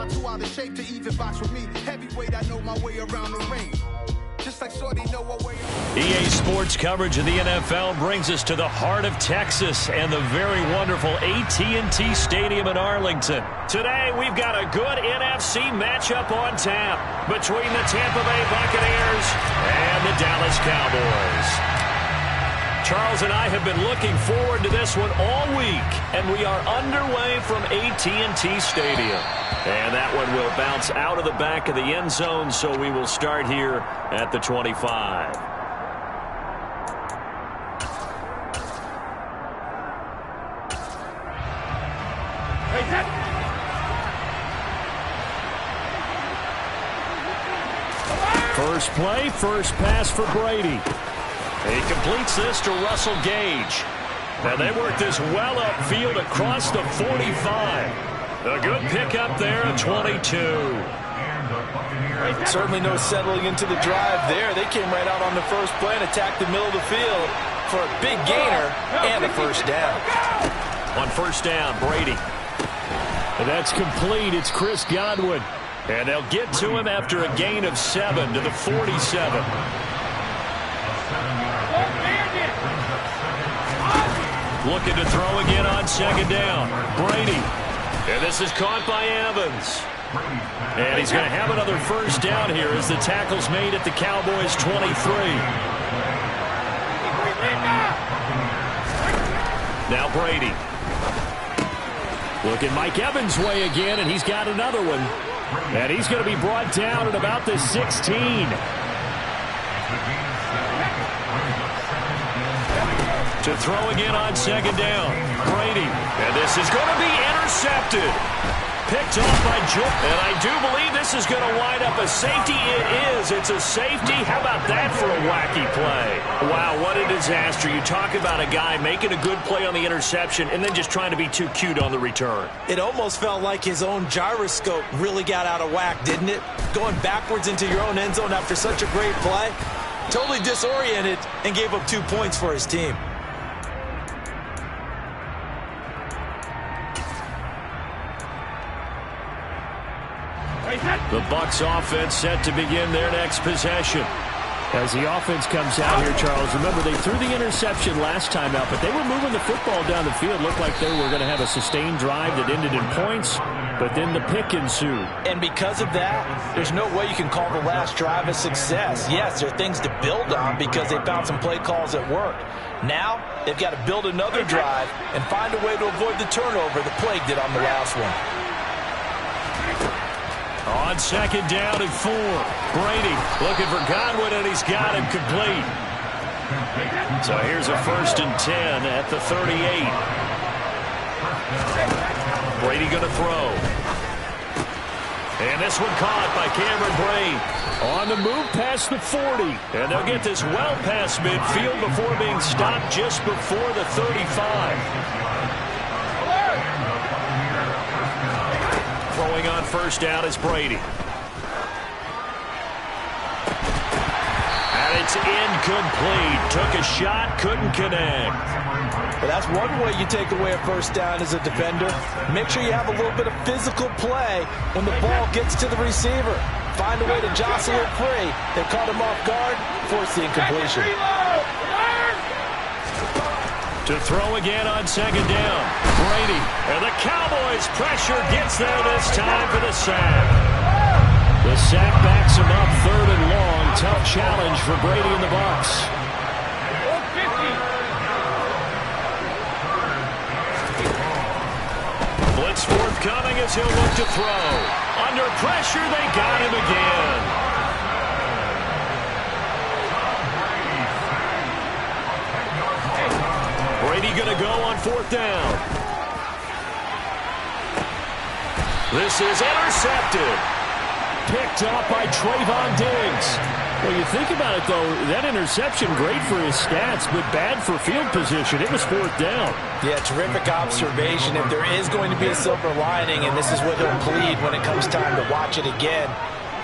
not too out of shape to even box with me. Heavyweight, I know my way around the ring. Just like Shorty know our way around. EA Sports coverage of the NFL brings us to the heart of Texas and the very wonderful AT&T Stadium in Arlington. Today, we've got a good NFC matchup on tap between the Tampa Bay Buccaneers and the Dallas Cowboys. Charles and I have been looking forward to this one all week, and we are underway from AT&T Stadium. And that one will bounce out of the back of the end zone, so we will start here at the 25. First play, first pass for Brady. He completes this to Russell Gage. Now they work this well upfield across the 45. A good pickup there at 22. Certainly no settling into the drive there. They came right out on the first play and attacked the middle of the field for a big gainer and a first down. On first down, Brady. And that's complete. It's Chris Godwin. And they'll get to him after a gain of 7 to the 47. Looking to throw again on second down. Brady. And this is caught by Evans. And he's going to have another first down here as the tackle's made at the Cowboys' 23. Now Brady. Looking Mike Evans' way again, and he's got another one. And he's going to be brought down at about the 16. To throw again on second down. Brady. And this is going to be intercepted. Picked off by Joe. And I do believe this is going to wind up a safety. It is. It's a safety. How about that for a wacky play? Wow, what a disaster. You talk about a guy making a good play on the interception and then just trying to be too cute on the return. It almost felt like his own gyroscope really got out of whack, didn't it? Going backwards into your own end zone after such a great play. Totally disoriented and gave up 2 points for his team. The Bucs offense set to begin their next possession. As the offense comes out here, Charles, remember they threw the interception last time out, but they were moving the football down the field. Looked like they were going to have a sustained drive that ended in points, but then the pick ensued. And because of that, there's no way you can call the last drive a success. Yes, there are things to build on because they found some play calls that worked. Now, they've got to build another drive and find a way to avoid the turnover that plagued it on the last one. On second down and 4. Brady looking for Godwin, and he's got him complete. So here's a 1st and 10 at the 38. Brady going to throw. And this one caught by Cameron Brate. On the move past the 40. And they'll get this well past midfield before being stopped just before the 35. Throwing on first down is Brady. And it's incomplete. Took a shot, couldn't connect. Well, that's one way you take away a first down as a defender. Make sure you have a little bit of physical play when the ball gets to the receiver. Find a way to jostle it free. They caught him off guard, forced the incompletion. To throw again on second down. Brady. And the Cowboys pressure gets there this time for the sack. The sack backs him up 3rd and long. Tough challenge for Brady and the Bucs. Blitz forthcoming as he'll look to throw. Under pressure, they got him again. Brady going to go on 4th down. This is intercepted. Picked up by Trayvon Diggs. Well, you think about it, though, that interception, great for his stats, but bad for field position. It was 4th down. Yeah, terrific observation. If there is going to be a silver lining, and this is what he'll plead when it comes time to watch it again,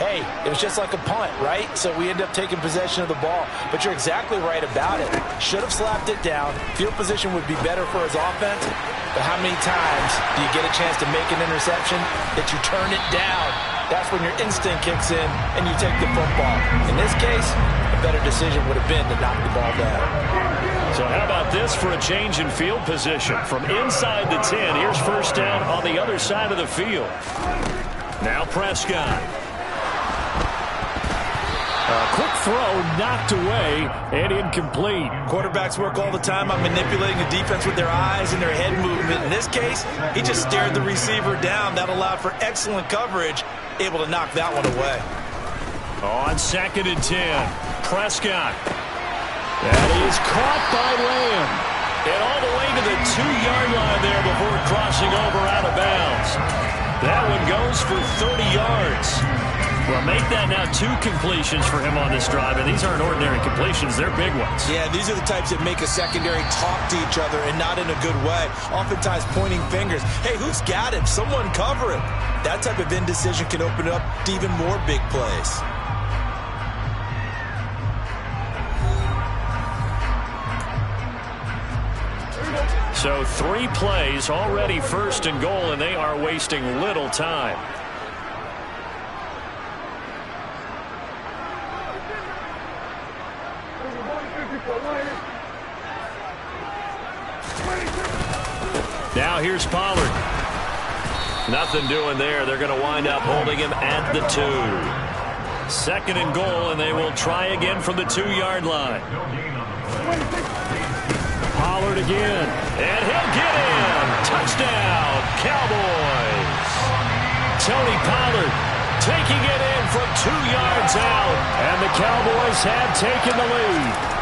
hey, it was just like a punt, right? So we end up taking possession of the ball. But you're exactly right about it. Should have slapped it down. Field position would be better for his offense. But how many times do you get a chance to make an interception that you turn it down? That's when your instinct kicks in and you take the football. In this case, a better decision would have been to knock the ball down. So how about this for a change in field position? From inside the 10, here's first down on the other side of the field. Now Prescott. A quick throw knocked away and incomplete. Quarterbacks work all the time on manipulating the defense with their eyes and their head movement. In this case, he just stared the receiver down. That allowed for excellent coverage, able to knock that one away. On 2nd and 10, Prescott. That is caught by Lamb. And all the way to the 2-yard line there before crossing over out of bounds. That one goes for 30 yards. Well, make that now 2 completions for him on this drive, and these aren't ordinary completions. They're big ones. Yeah, these are the types that make a secondary talk to each other and not in a good way. Oftentimes pointing fingers. Hey, who's got him? Someone cover him. That type of indecision can open up to even more big plays. So 3 plays, already 1st and goal, and they are wasting little time. Now here's Pollard. Nothing doing there. They're going to wind up holding him at the 2. 2nd and goal, and they will try again from the 2-yard line. Pollard again, and he'll get in. Touchdown, Cowboys. Tony Pollard taking it in from 2 yards out, and the Cowboys have taken the lead.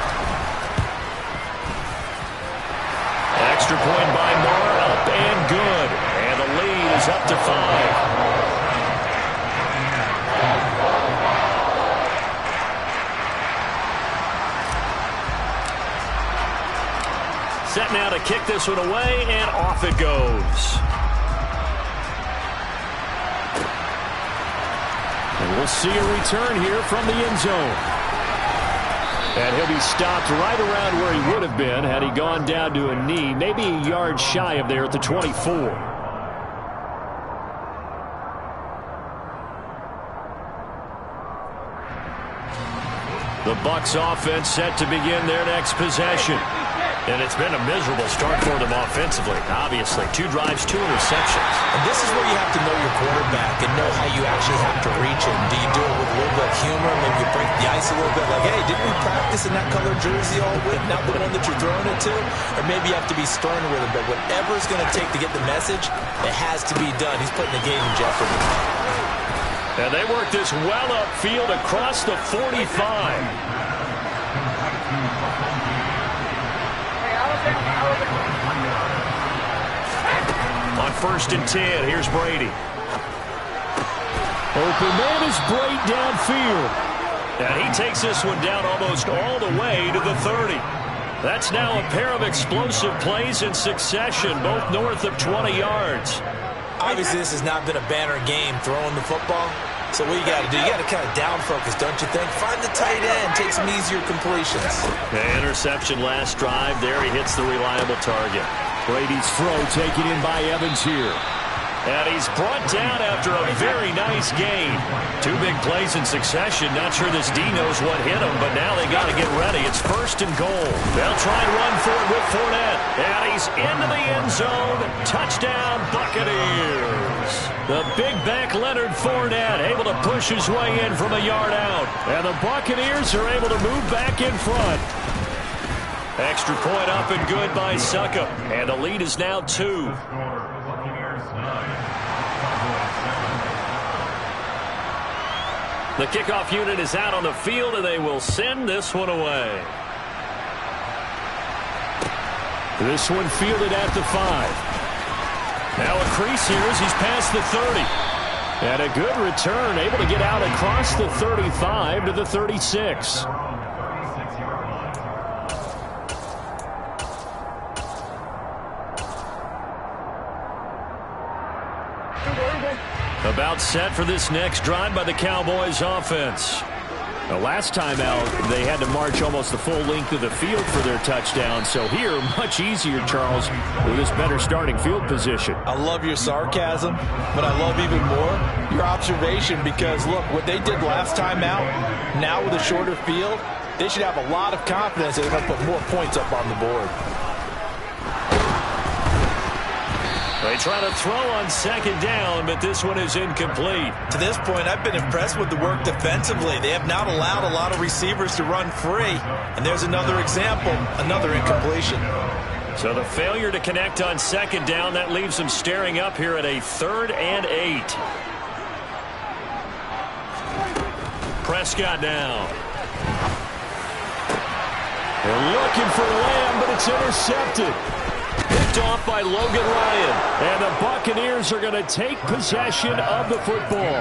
Extra point by Moore, up and good. And the lead is up to 5. Set now to kick this one away, and off it goes. And we'll see a return here from the end zone. And he'll be stopped right around where he would have been had he gone down to a knee, maybe a yard shy of there at the 24. The Bucs offense set to begin their next possession. And it's been a miserable start for them offensively. Obviously, 2 drives, 2 interceptions. And this is where you have to know your quarterback and know how you actually have to reach him. Do you do it with a little bit of humor? Maybe you break the ice a little bit like, hey, didn't we practice in that color jersey all week? Not the one that you're throwing it to? Or maybe you have to be stern with him. But whatever it's going to take to get the message, it has to be done. He's putting the game in jeopardy. And they work this well upfield across the 45. On 1st and 10, here's Brady. Open man is Brady downfield. And he takes this one down almost all the way to the 30. That's now a pair of explosive plays in succession, both north of 20 yards. Obviously, this has not been a banner game throwing the football. So what you got to do, you got to kind of down focus, don't you think? Find the tight end, take some easier completions. The interception last drive. There he hits the reliable target. Brady's throw taken in by Evans here. And he's brought down after a very nice gain. 2 big plays in succession. Not sure this D knows what hit him, but now they got to get ready. It's 1st and goal. They'll try and run for it with Fournette. And he's into the end zone. Touchdown, Buccaneers. The big back Leonard Fournette able to push his way in from a yard out. And the Buccaneers are able to move back in front. Extra point up and good by Suckup. And the lead is now 2. The kickoff unit is out on the field, and they will send this one away. This one fielded at the 5. Now a crease here as he's past the 30. And a good return, able to get out across the 35 to the 36. About set for this next drive by the Cowboys offense. The last time out, they had to march almost the full length of the field for their touchdown. So here, much easier, Charles, with this better starting field position. I love your sarcasm, but I love even more your observation because, look, what they did last time out, now with a shorter field, they should have a lot of confidence that they're going to put more points up on the board. They try to throw on second down, but this one is incomplete. To this point, I've been impressed with the work defensively. They have not allowed a lot of receivers to run free. And there's another example, another incompletion. So the failure to connect on second down, that leaves them staring up here at a 3rd and 8. Prescott now. They're looking for Lamb, but it's intercepted. Picked off by Logan Ryan. And the Buccaneers are going to take possession of the football.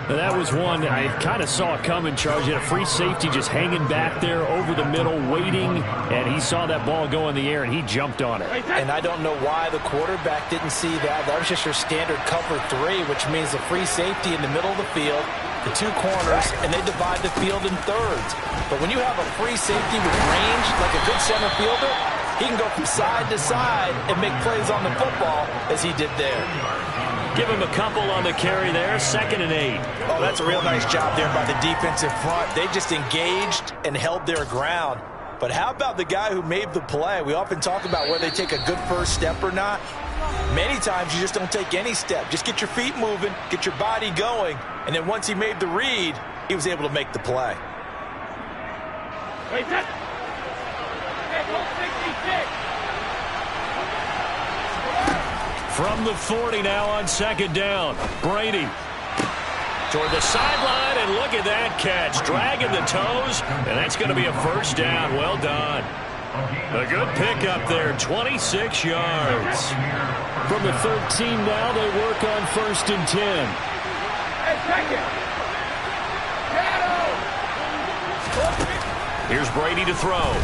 And that was one I kind of saw coming, Charles. You had a free safety just hanging back there over the middle, waiting. And he saw that ball go in the air, and he jumped on it. And I don't know why the quarterback didn't see that. That was just your standard cover 3, which means the free safety in the middle of the field, the 2 corners, and they divide the field in thirds. But when you have a free safety with range, like a good center fielder, he can go from side to side and make plays on the football as he did there. Give him a couple on the carry there, 2nd and 8. Oh, that's a real nice job there by the defensive front. They just engaged and held their ground. But how about the guy who made the play? We often talk about whether they take a good first step or not. Many times you just don't take any step. Just get your feet moving, get your body going, and then once he made the read, he was able to make the play. From the 40 now on second down. Brady toward the sideline, and look at that catch. Dragging the toes, and that's going to be a first down. Well done. A good pickup there, 26 yards. From the 13 now, they work on 1st and 10. Here's Brady to throw.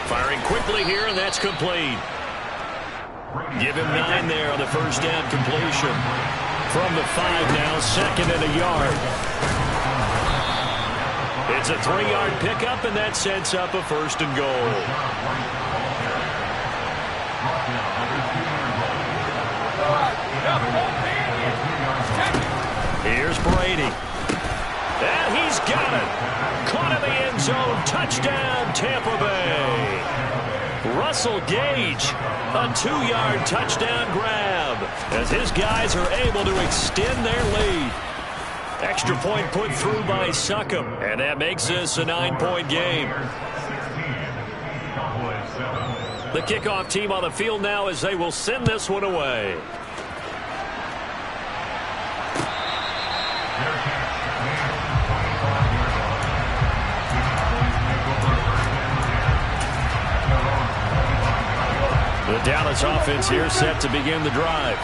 Firing quickly here, and that's complete. Give him 9 there on the first down completion. From the 5 now, 2nd and a yard. It's a 3-yard pickup, and that sets up a 1st and goal. Here's Brady. And he's got it. Caught in the end zone. Touchdown, Tampa Bay. Russell Gage, a 2-yard touchdown grab as his guys are able to extend their lead. Extra point put through by Succop, and that makes this a 9-point game. The kickoff team on the field now as they will send this one away. The Dallas offense here set to begin the drive.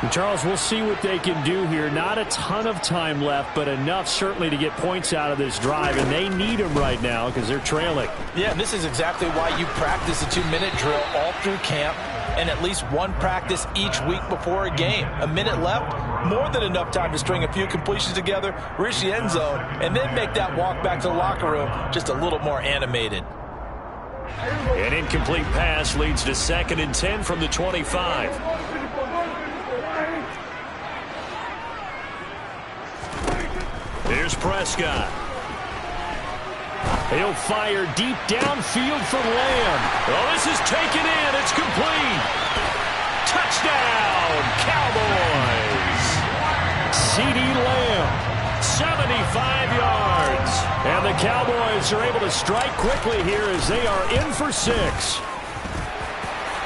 And Charles, we'll see what they can do here. Not a ton of time left, but enough certainly to get points out of this drive, and they need them right now because they're trailing. Yeah, and this is exactly why you practice a 2-minute drill all through camp and at least one practice each week before a game. A minute left, more than enough time to string a few completions together, reach the end zone, and then make that walk back to the locker room just a little more animated. An incomplete pass leads to 2nd and 10 from the 25. Here's Prescott. He'll fire deep downfield for Lamb. Oh, this is taken in. It's complete. Touchdown, Cowboys. C.D. Lamb, 75 yards. And the Cowboys are able to strike quickly here as they are in for 6.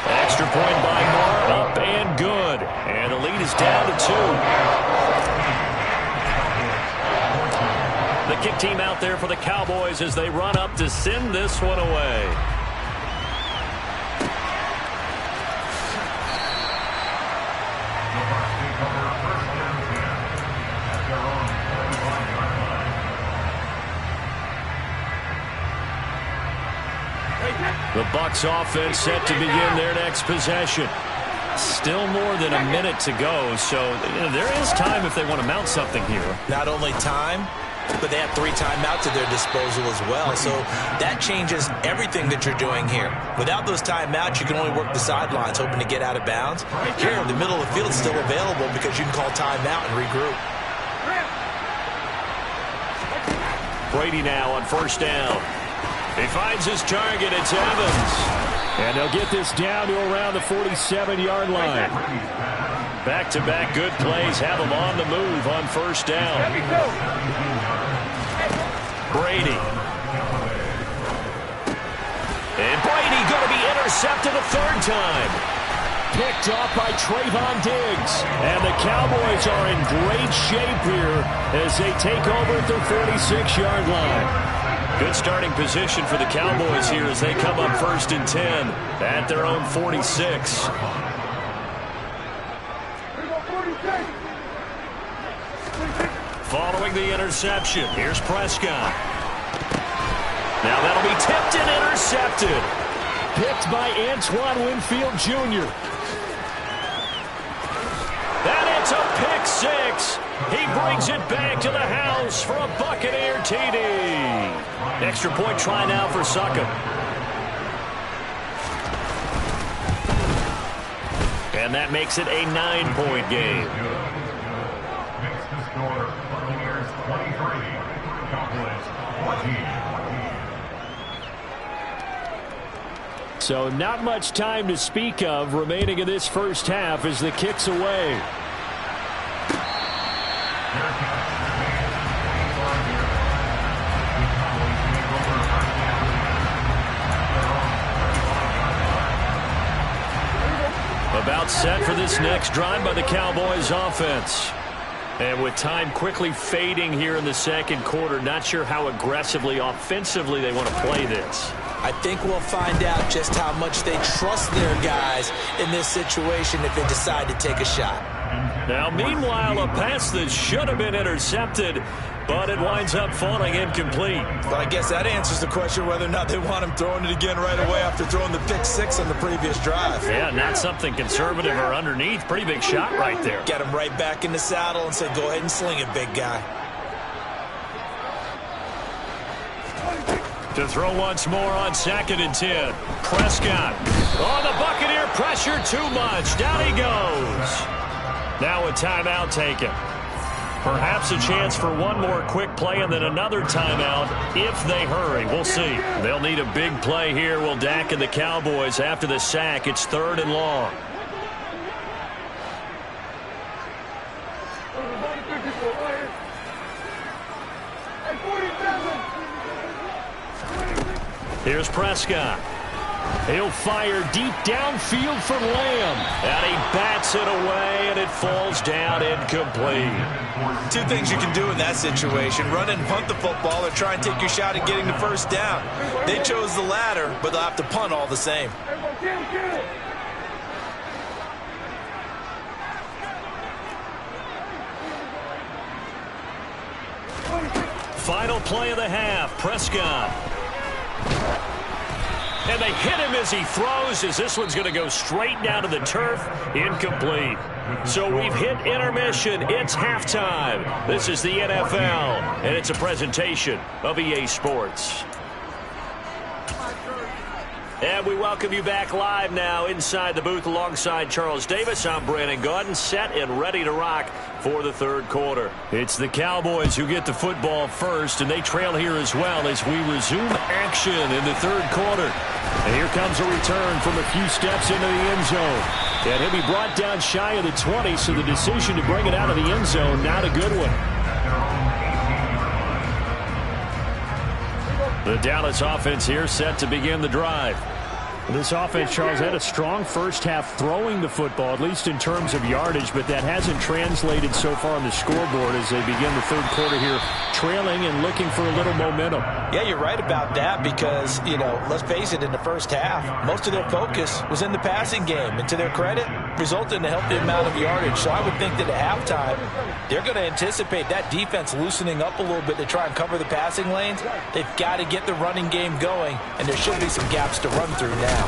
Extra point by Moore, up and good. And the lead is down to 2. The kick team out there for the Cowboys as they run up to send this one away. The Bucs offense set to begin their next possession. Still more than a minute to go, so there is time if they want to mount something here. Not only time, but they have 3 timeouts at their disposal as well. So that changes everything that you're doing here. Without those timeouts, you can only work the sidelines, hoping to get out of bounds. Here, the middle of the field is still available because you can call timeout and regroup. Brady now on first down. He finds his target. It's Evans. And they'll get this down to around the 47-yard line. Back-to-back good plays have them on the move on first down. Brady. And Brady going to be intercepted a 3rd time. Picked off by Trayvon Diggs. And the Cowboys are in great shape here as they take over at their 46-yard line. Good starting position for the Cowboys here as they come up 1st and 10 at their own 46. Following the interception, here's Prescott. Now that'll be tipped and intercepted. Picked by Antoine Winfield Jr. And it's a pick 6. He brings it back to the house for a Buccaneer TD. Extra point try now for Succop. And that makes it a 9-point game. So not much time to speak of remaining in this first half as the kick's away. About set for this next drive by the Cowboys offense. And with time quickly fading here in the 2nd quarter, not sure how aggressively, offensively they want to play this. I think we'll find out just how much they trust their guys in this situation if they decide to take a shot. Now, meanwhile, a pass that should have been intercepted, but it winds up falling incomplete. But I guess that answers the question whether or not they want him throwing it again right away after throwing the pick 6 on the previous drive. Yeah, not something conservative or underneath. Pretty big shot right there. Get him right back in the saddle and say, go ahead and sling it, big guy. To throw once more on 2nd and 10. Prescott. Oh, the Buccaneer pressure too much. Down he goes. Now a timeout taken. Perhaps a chance for one more quick play and then another timeout if they hurry. We'll see. They'll need a big play here. Will Dak and the Cowboys after the sack. It's 3rd and long. Here's Prescott. He'll fire deep downfield for Lamb. And he bats it away, and it falls down incomplete. 2 things you can do in that situation. Run and punt the football or try and take your shot at getting the first down. They chose the latter, but they'll have to punt all the same. Final play of the half. Prescott. And they hit him as he throws, as this one's going to go straight down to the turf. Incomplete. So we've hit intermission. It's halftime. This is the NFL, and it's a presentation of EA Sports. And we welcome you back live now inside the booth alongside Charles Davis. I'm Brandon Gaudin, set and ready to rock for the 3rd quarter. It's the Cowboys who get the football first, and they trail here as well as we resume action in the 3rd quarter. And here comes a return from a few steps into the end zone. And he'll be brought down shy of the 20, so the decision to bring it out of the end zone, not a good one. The Dallas offense here set to begin the drive. This offense, Charles, had a strong first half throwing the football, at least in terms of yardage, but that hasn't translated so far on the scoreboard as they begin the 3rd quarter here, trailing and looking for a little momentum. Yeah, you're right about that because, you know, let's face it, in the first half, most of their focus was in the passing game. And to their credit, resulted in a healthy amount of yardage. So I would think that at halftime, they're going to anticipate that defense loosening up a little bit to try and cover the passing lanes. They've got to get the running game going, and there should be some gaps to run through now.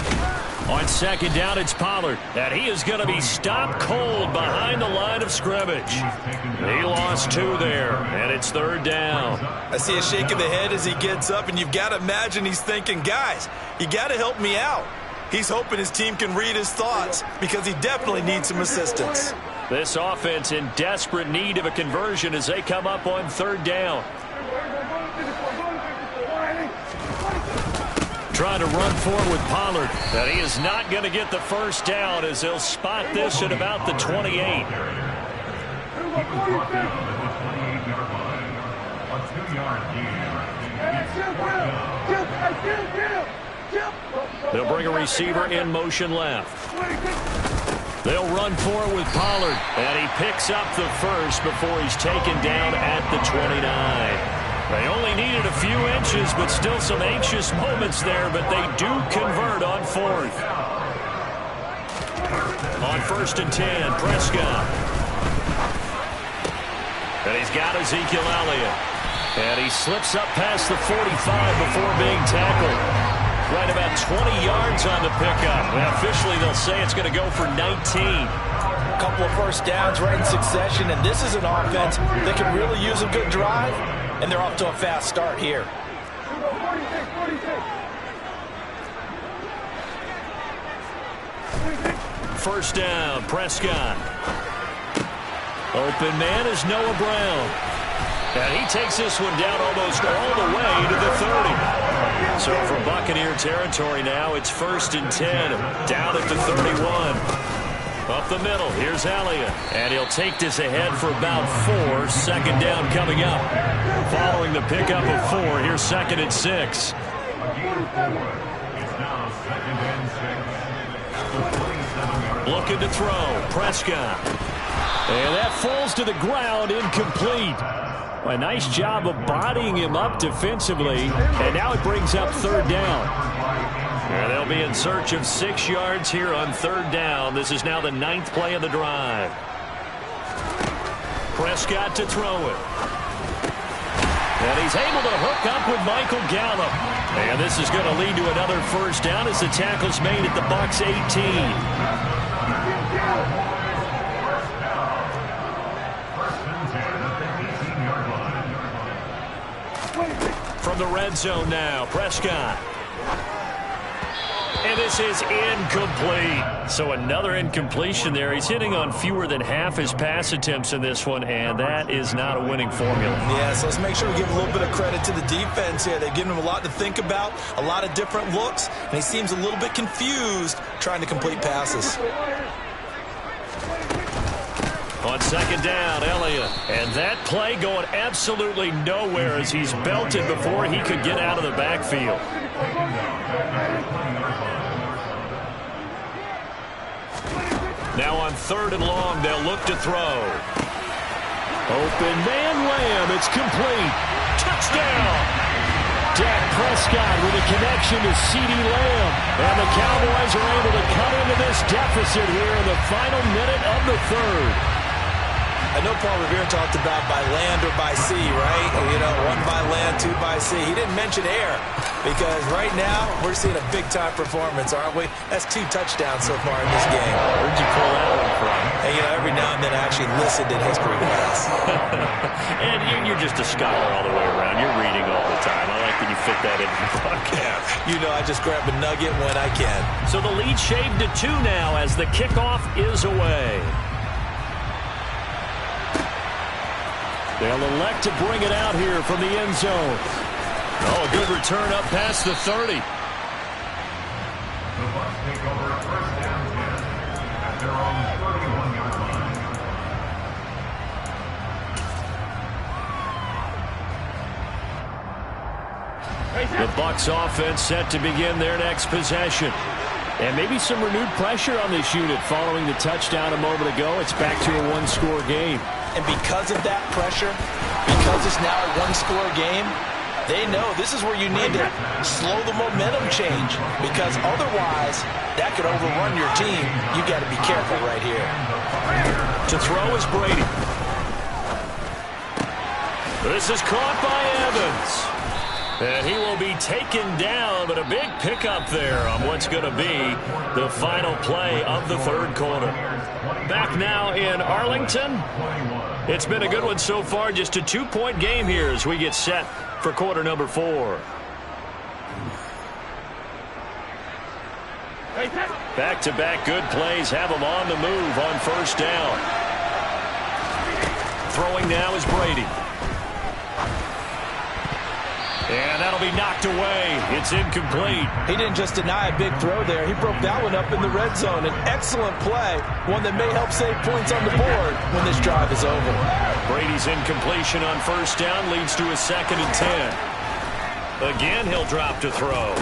On second down, it's Pollard. And he is going to be stopped cold behind the line of scrimmage. He lost 2 there, and it's third down. I see a shake of the head as he gets up, and you've got to imagine he's thinking, guys, you got to help me out. He's hoping his team can read his thoughts because he definitely needs some assistance. This offense in desperate need of a conversion as they come up on third down. Trying to run forward with Pollard. And he is not going to get the first down as they'll spot this at about the 28. They'll bring a receiver in motion left. They'll run forward with Pollard. And he picks up the first before he's taken down at the 29. They only needed a few inches, but still some anxious moments there, but they do convert on fourth. On 1st and 10, Prescott. And he's got Ezekiel Elliott. And he slips up past the 45 before being tackled. Right about 20 yards on the pickup. Well, officially, they'll say it's going to go for 19. A couple of first downs right in succession, and this is an offense that can really use a good drive. And they're off to a fast start here. First down, Prescott. Open man is Noah Brown. And he takes this one down almost all the way to the 30. So from Buccaneer territory now, it's 1st and 10, down at the 31. Up the middle, here's Elliott. And he'll take this ahead for about 4. Second down coming up. Following the pickup of 4, here's 2nd and 6. Looking to throw, Prescott. And that falls to the ground, incomplete. A nice job of bodying him up defensively. And now it brings up third down. And they'll be in search of 6 yards here on third down. This is now the 9th play of the drive. Prescott to throw it. And he's able to hook up with Michael Gallup. And this is going to lead to another first down as the tackle's made at the Bucs 18. From the red zone now, Prescott. And this is incomplete. So another incompletion there. He's hitting on fewer than half his pass attempts in this one, and that is not a winning formula. Yeah, so let's make sure we give a little bit of credit to the defense here. They've given him a lot to think about, a lot of different looks, and he seems a little bit confused trying to complete passes. On second down, Elliott. And that play going absolutely nowhere as he's belted before he could get out of the backfield. Now on third and long, they'll look to throw. Open man, Lamb. It's complete. Touchdown! Dak Prescott with a connection to CeeDee Lamb. And the Cowboys are able to cut into this deficit here in the final minute of the third. I know Paul Revere talked about by land or by sea, right? You know, 1 by land, 2 by sea. He didn't mention air because right now we're seeing a big-time performance, aren't we? That's 2 touchdowns so far in this game. Where'd you pull that one from? And, you know, every now and then I actually listened in history class. And you're just a scholar all the way around. You're reading all the time. I like that you fit that into the podcast. You know, I just grab a nugget when I can. So the lead shaved to 2 now as the kickoff is away. They'll elect to bring it out here from the end zone. Oh, a good return up past the 30. The Bucs take over a first down 10 at their own 31-yard line. The Bucs offense set to begin their next possession. And maybe some renewed pressure on this unit following the touchdown a moment ago. It's back to a 1-score game. And because of that pressure, because it's now a 1-score game, they know this is where you need to slow the momentum change because otherwise that could overrun your team. You got to be careful right here. To throw is Brady. This is caught by Evans. And he will be taken down, but a big pickup there on what's going to be the final play of the third quarter. Back now in Arlington. It's been a good one so far. Just a 2-point game here as we get set for quarter number 4. Back-to-back good plays have them on the move on first down. Throwing now is Brady. And that'll be knocked away. It's incomplete. He didn't just deny a big throw there. He broke that one up in the red zone. An excellent play, one that may help save points on the board when this drive is over. Brady's incompletion on first down leads to a 2nd and 10. Again, he'll drop to throw.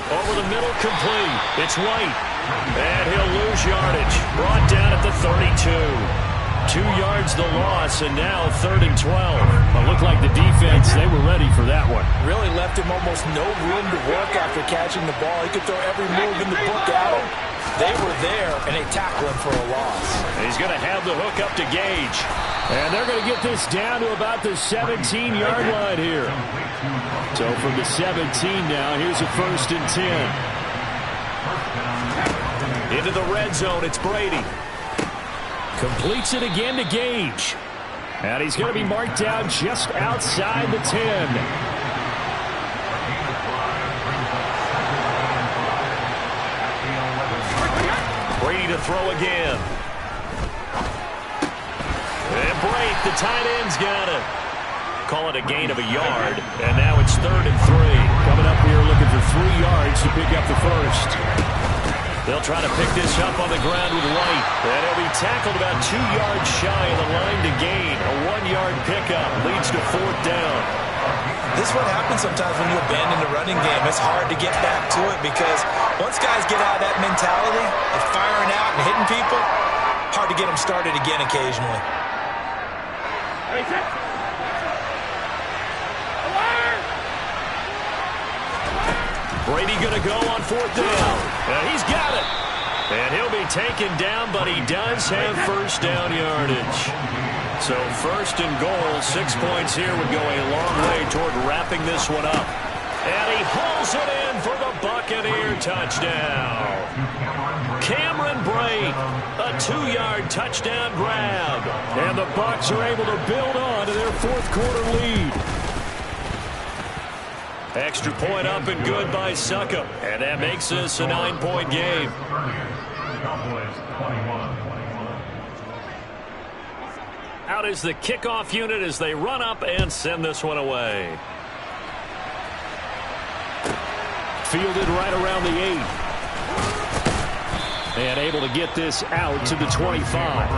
Over the middle, complete. It's White. And he'll lose yardage. Brought down at the 32. 2 yards the loss, and now 3rd and 12. It looked like the defense, they were ready for that one. Really left him almost no room to work after catching the ball. He could throw every move in the book at him. They were there, and they tackled him for a loss. He's going to have the hook up to Gage. And they're going to get this down to about the 17-yard line here. So from the 17 now, here's a 1st and 10. Into the red zone, it's Brady. Completes it again to Gage. And he's going to be marked down just outside the 10. Brady to throw again. And break, the tight end's got it. Call it a gain of a yard. And now it's 3rd and 3. Coming up here looking for 3 yards to pick up the first. They'll try to pick this up on the ground with White. And he'll be tackled about 2 yards shy of the line to gain. A 1-yard pickup leads to 4th down. This is what happens sometimes when you abandon the running game. It's hard to get back to it because once guys get out of that mentality of firing out and hitting people, hard to get them started again occasionally. Brady going to go on 4th down. And he's got it. And he'll be taken down, but he does have first down yardage. So 1st and goal, 6 points here would go a long way toward wrapping this one up. And he hauls it in for the Buccaneer touchdown. Cameron Brate, a 2-yard touchdown grab. And the Bucs are able to build on to their 4th quarter lead. Extra point up and good by Succop. And that makes this a 9-point game. Out is the kickoff unit as they run up and send this one away. Fielded right around the 8. And able to get this out to the 25.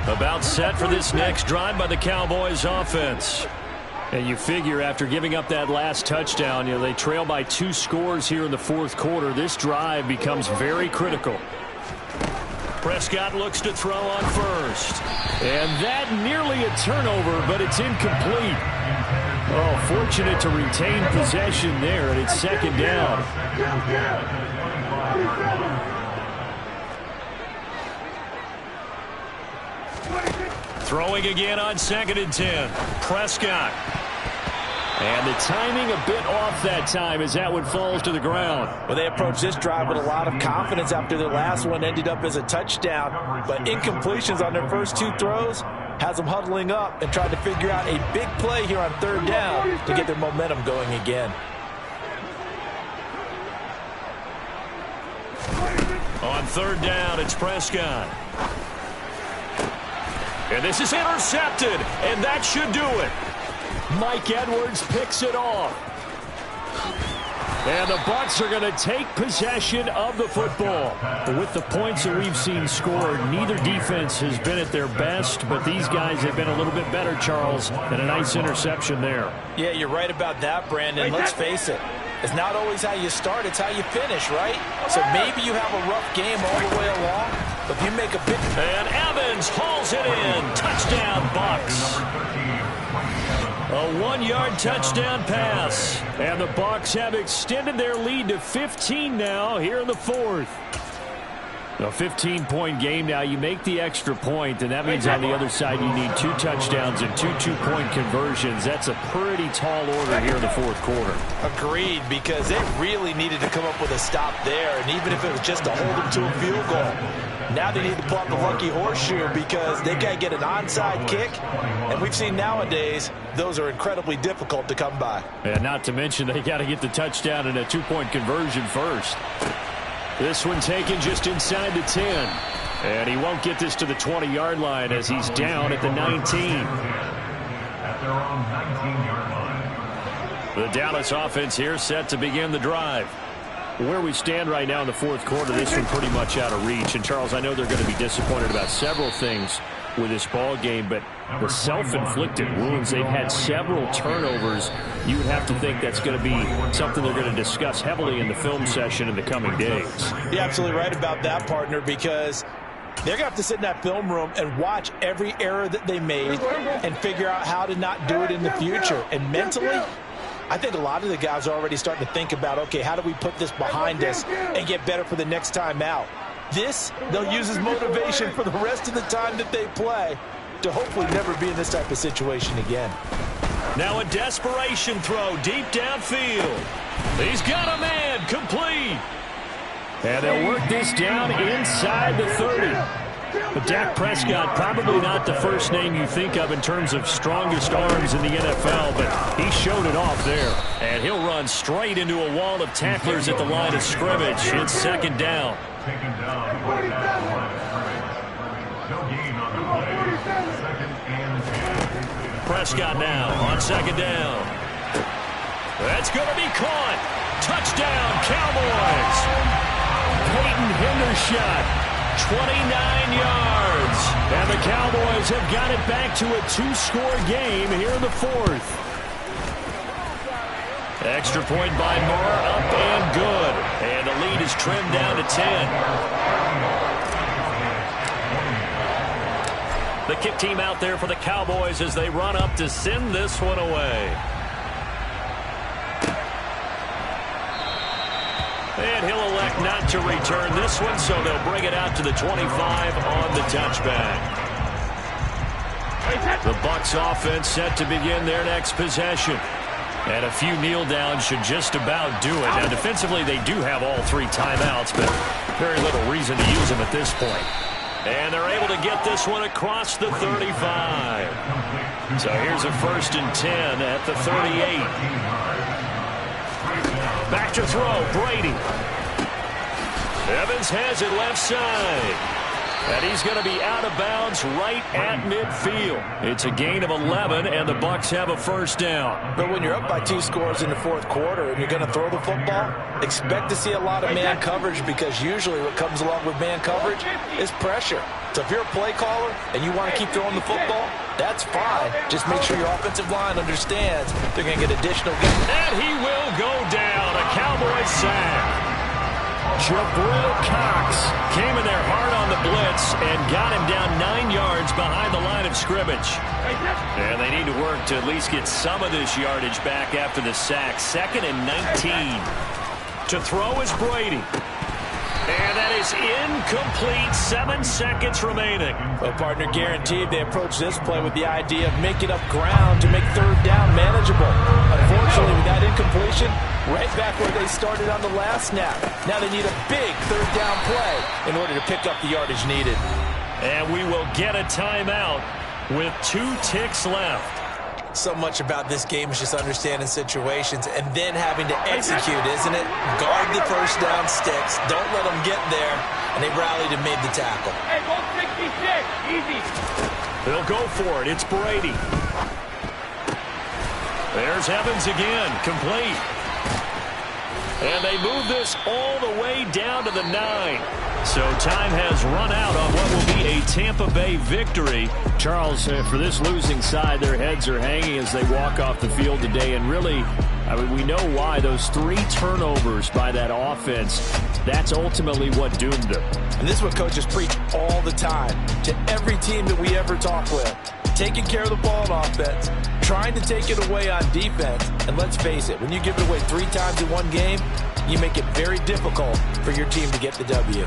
About set for this next drive by the Cowboys offense. And you figure after giving up that last touchdown, they trail by 2 scores here in the 4th quarter. This drive becomes very critical. Prescott looks to throw on first. And that nearly a turnover, but it's incomplete. Oh, fortunate to retain possession there, and it's 2nd down. Throwing again on 2nd and 10. Prescott. And the timing a bit off that time as that one falls to the ground. Well, they approached this drive with a lot of confidence after their last one ended up as a touchdown. But incompletions on their first 2 throws has them huddling up and trying to figure out a big play here on 3rd down to get their momentum going again. On 3rd down, it's Prescott. And this is intercepted, and that should do it. Mike Edwards picks it off. And the Bucs are going to take possession of the football. With the points that we've seen scored, neither defense has been at their best, but these guys have been a little bit better, Charles, and a nice interception there. Yeah, you're right about that, Brandon. Let's face it. It's not always how you start, it's how you finish, right? So maybe you have a rough game all the way along, but if you make a big... And Evans hauls it in. Touchdown, Bucs. A 1-yard touchdown pass. And the Bucs have extended their lead to 15 now here in the 4th. A 15-point game now. You make the extra point, and that means on the other side you need 2 touchdowns and 2 two-point conversions. That's a pretty tall order here in the fourth quarter. Agreed, because they really needed to come up with a stop there, and even if it was just to hold them to a field goal. Now they need to pull out the lucky horseshoe because they can't get an onside kick, and we've seen nowadays those are incredibly difficult to come by. And not to mention they got to get the touchdown and a 2-point conversion first. This one taken just inside the 10. And he won't get this to the 20-yard line as he's down at the 19. At their own 19-yard line. The Dallas offense here set to begin the drive. Where we stand right now in the fourth quarter, this one pretty much out of reach. And, Charles, I know they're going to be disappointed about several things with this ball game, but the self-inflicted wounds, they've had several turnovers. You would have to think that's going to be something they're going to discuss heavily in the film session in the coming days. You're absolutely right about that, partner, because they're going to have to sit in that film room and watch every error that they made and figure out how to not do it in the future. And mentally, I think a lot of the guys are already starting to think about, okay, how do we put this behind us and get better for the next time out? This, they'll use as motivation for the rest of the time that they play to hopefully never be in this type of situation again. Now a desperation throw deep downfield. He's got a man, complete. And they'll work this down inside the 30. But Dak Prescott, probably not the first name you think of in terms of strongest arms in the NFL, but he showed it off there. And he'll run straight into a wall of tacklers at the line of scrimmage. It's second down. Taken down at the line of scrimmage. No gain on the play. Second and 10. Prescott now on second down. That's going to be caught. Touchdown, Cowboys. Peyton Hendershot, 29 yards. And the Cowboys have got it back to a 2-score game here in the fourth. Extra point by Moore, up and good. And the lead is trimmed down to 10. The kick team out there for the Cowboys as they run up to send this one away. And he'll elect not to return this one, so they'll bring it out to the 25 on the touchback. The Bucs offense set to begin their next possession. And a few kneel downs should just about do it. Now, defensively, they do have all 3 timeouts, but very little reason to use them at this point. And they're able to get this one across the 35. So here's a 1st and 10 at the 38. Back to throw, Brady. Evans has it left side. And he's going to be out of bounds right at midfield. It's a gain of 11, and the Bucs have a first down. But when you're up by 2 scores in the fourth quarter and you're going to throw the football, expect to see a lot of man coverage, because usually what comes along with man coverage is pressure. So if you're a play caller and you want to keep throwing the football, that's fine. Just make sure your offensive line understands they're going to get additional gains. And he will go down. A Cowboys sack. Jabril Cox came in there hard on the blitz and got him down 9 yards behind the line of scrimmage. And they need to work to at least get some of this yardage back after the sack. 2nd and 19. To throw is Brady. And that is incomplete. 7 seconds remaining. Well, partner, guaranteed they approach this play with the idea of making up ground to make 3rd down manageable. Unfortunately, with that incompletion, right back where they started on the last snap. Now they need a big 3rd down play in order to pick up the yardage needed. And we will get a timeout with 2 ticks left. So much about this game is just understanding situations and then having to execute, isn't it? Guard the first down sticks. Don't let them get there. And they rallied and made the tackle. Hey, go 66. Easy. They'll go for it. It's Brady. There's Evans again. Complete. And they move this all the way down to the 9. So time has run out on what will be a Tampa Bay victory. Charles, for this losing side, their heads are hanging as they walk off the field today. And really, I mean, we know why. Those 3 turnovers by that offense, that's ultimately what doomed them. And this is what coaches preach all the time to every team that we ever talk with. Taking care of the ball on offense, trying to take it away on defense. And let's face it, when you give it away 3 times in one game, you make it very difficult for your team to get the W.